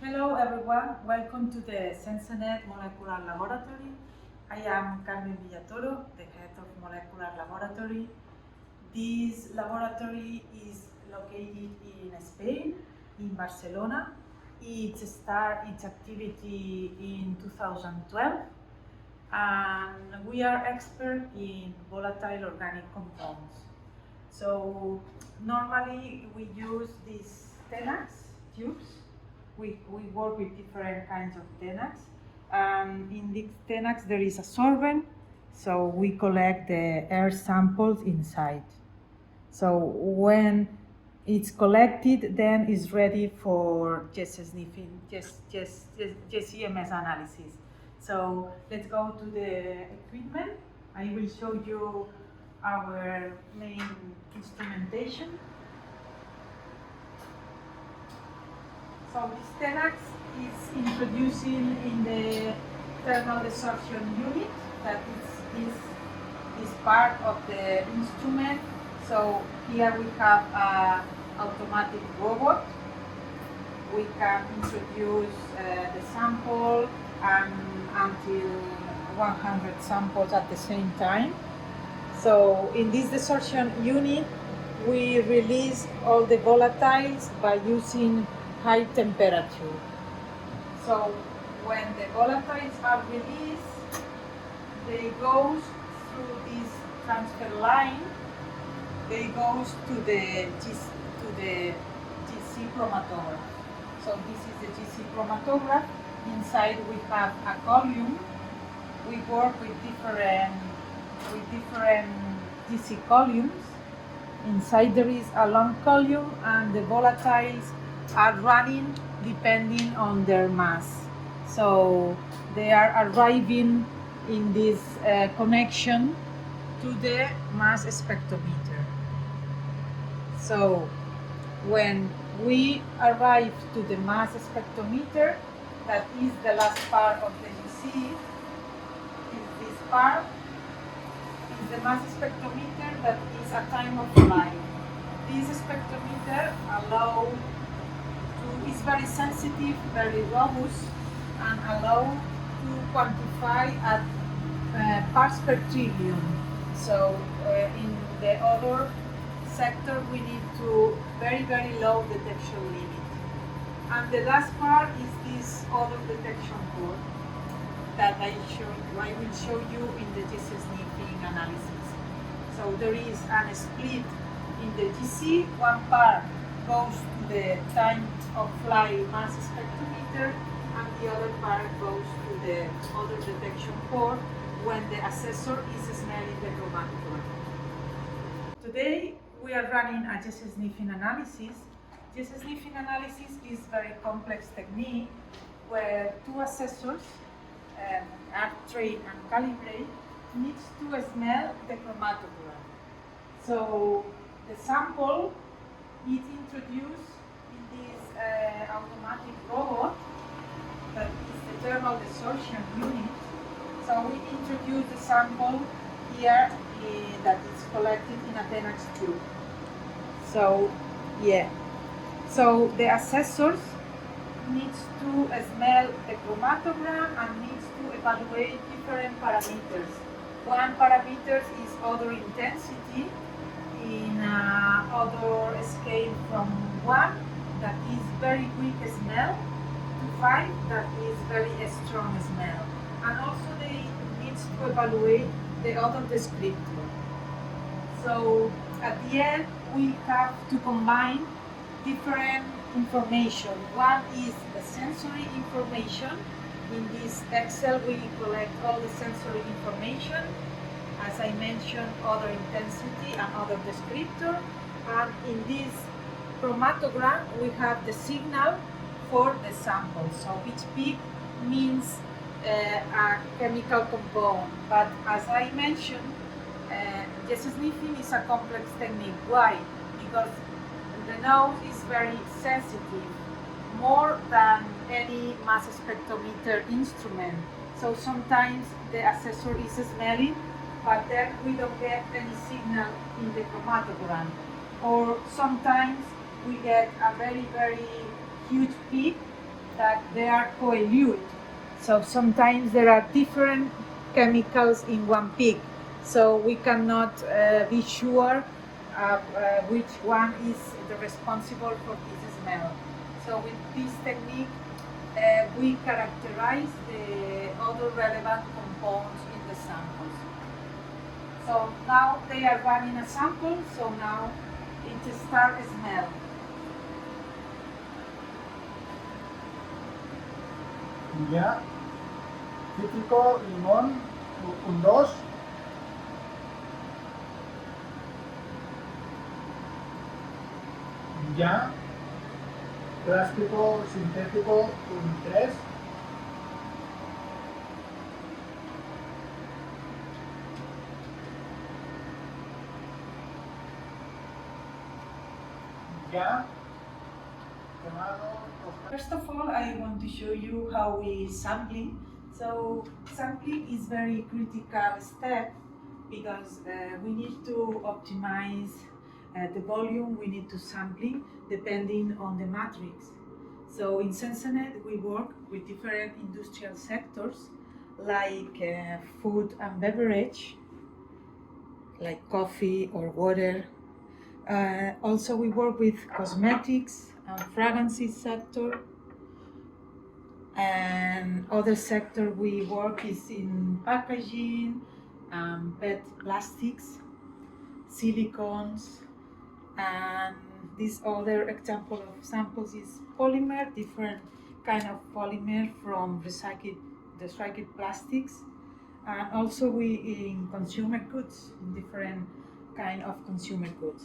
Hello everyone, welcome to the Sensenet Molecular Laboratory. I am Carmen Villatoro, the head of Molecular Laboratory. This laboratory is located in Spain, in Barcelona. It started its activity in 2012 and we are expert in volatile organic compounds. So normally we use these tenax tubes. We work with different kinds of tenax. In these tenax there is a sorbent, so we collect the air samples inside. So when it's collected, then it's ready for GCMS analysis. So let's go to the equipment. I will show you our main instrumentation. So this tenax is introducing in the thermal desorption unit, that is part of the instrument. So here we have an automatic robot. We can introduce the sample and until 100 samples at the same time. So in this desorption unit, we release all the volatiles by using high temperature. So when the volatiles are released, they go through this transfer line. They go to the GC chromatograph. So this is the GC chromatograph. Inside we have a column. We work with different GC columns. Inside there is a long column and the volatiles are running depending on their mass. So they are arriving in this connection to the mass spectrometer. So when we arrive to the mass spectrometer, that is the last part of the GC, is this part, is the mass spectrometer that is a time of flight. This spectrometer is very sensitive, very robust, and allow to quantify at parts per trillion. So in the other sector we need to very low detection limit. And the last part is this other detection board that I will show you in the GC sniffing analysis. So there is a split in the GC. One part goes to the time of flight mass spectrometer, and the other part goes to the other detection port when the assessor is smelling the chromatograph. Today we are running a GC sniffing analysis. GC sniffing analysis is a very complex technique where two assessors, train and calibrate, needs to smell the chromatograph. So the sample is introduced in this automatic robot that is the thermal desorption unit. So we introduce the sample here that is collected in a tenax tube. So so the assessors needs to smell the chromatogram and needs to evaluate different parameters. One parameter is odor intensity in odor scale from 1, that is very weak smell, to 5, that is very strong smell. And also they need to evaluate the odor descriptor. So at the end we have to combine different information. One is the sensory information. In this Excel we collect all the sensory information. As I mentioned, odor intensity and odor descriptor. And in this chromatogram we have the signal for the sample. So each peak means a chemical compound. But as I mentioned, GC sniffing is a complex technique. Why? Because the nose is very sensitive, more than any mass spectrometer instrument. So sometimes the assessor is smelling, but then we don't get any signal in the chromatogram. Or sometimes we get a very huge peak that they are coelute. So sometimes there are different chemicals in one peak. So we cannot be sure which one is the responsible for this smell. So with this technique, we characterize the other relevant compounds in the samples. So now they are running a sample, so now it starts smell. Ya, cítrico, limón, un 2. Ya, plástico sintético, un 3. Ya, quemado. First of all, I want to show you how we sampling. So sampling is very critical step because we need to optimize the volume we need to sampling depending on the matrix. So in Sensenet we work with different industrial sectors like food and beverage, like coffee or water. Also we work with cosmetics and fragrances sector, and other sector we work is in packaging, PET plastics, silicones, and this other example of samples is polymer, different kind of polymer from recycled plastics, and also we in consumer goods, in different kind of consumer goods.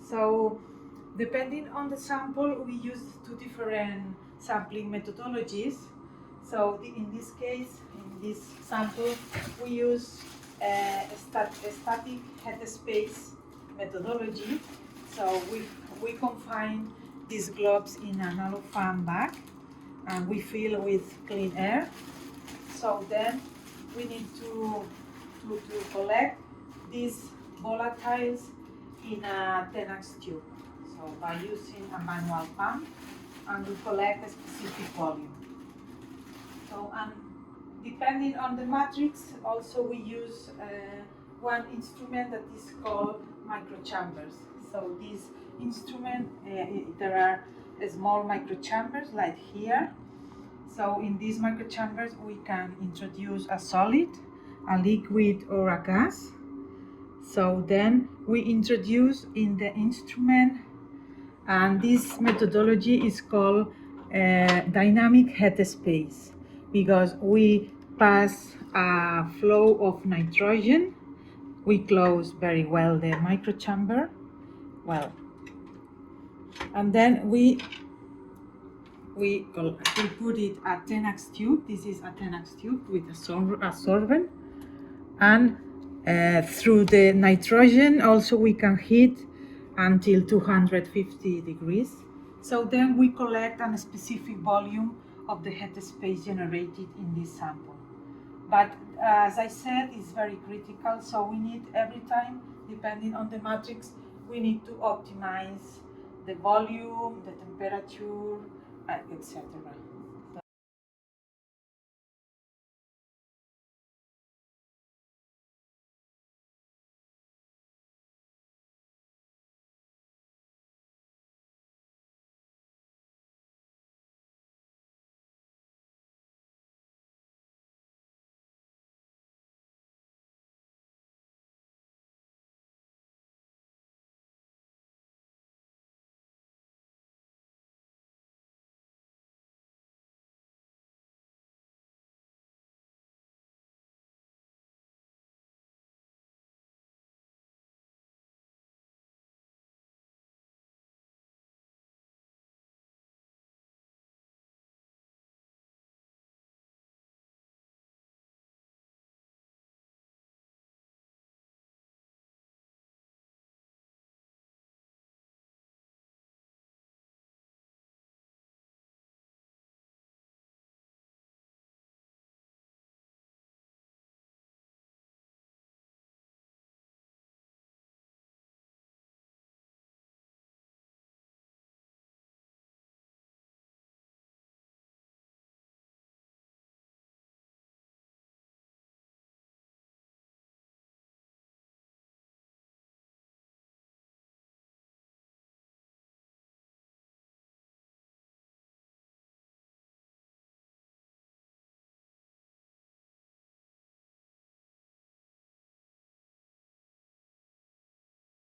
So depending on the sample, we use two different sampling methodologies. So in this case, in this sample, we use a static headspace methodology. So we confine these globes in an cellophane bag and we fill with clean air. So then we need to collect these volatiles in a 10x tube. So by using a manual pump, and we collect a specific volume. So and depending on the matrix, also we use one instrument that is called microchambers. So this instrument, there are small microchambers like here. So in these microchambers we can introduce a solid, a liquid or a gas. So then we introduce in the instrument, and this methodology is called dynamic headspace because we pass a flow of nitrogen. We close very well the microchamber, well, and then we put it at 10x tube. This is a 10x tube with a sorbent, and through the nitrogen also we can heat until 250 degrees. So then we collect a specific volume of the headspace generated in this sample. But as I said, it's very critical, so we need every time, depending on the matrix, we need to optimize the volume, the temperature, etc.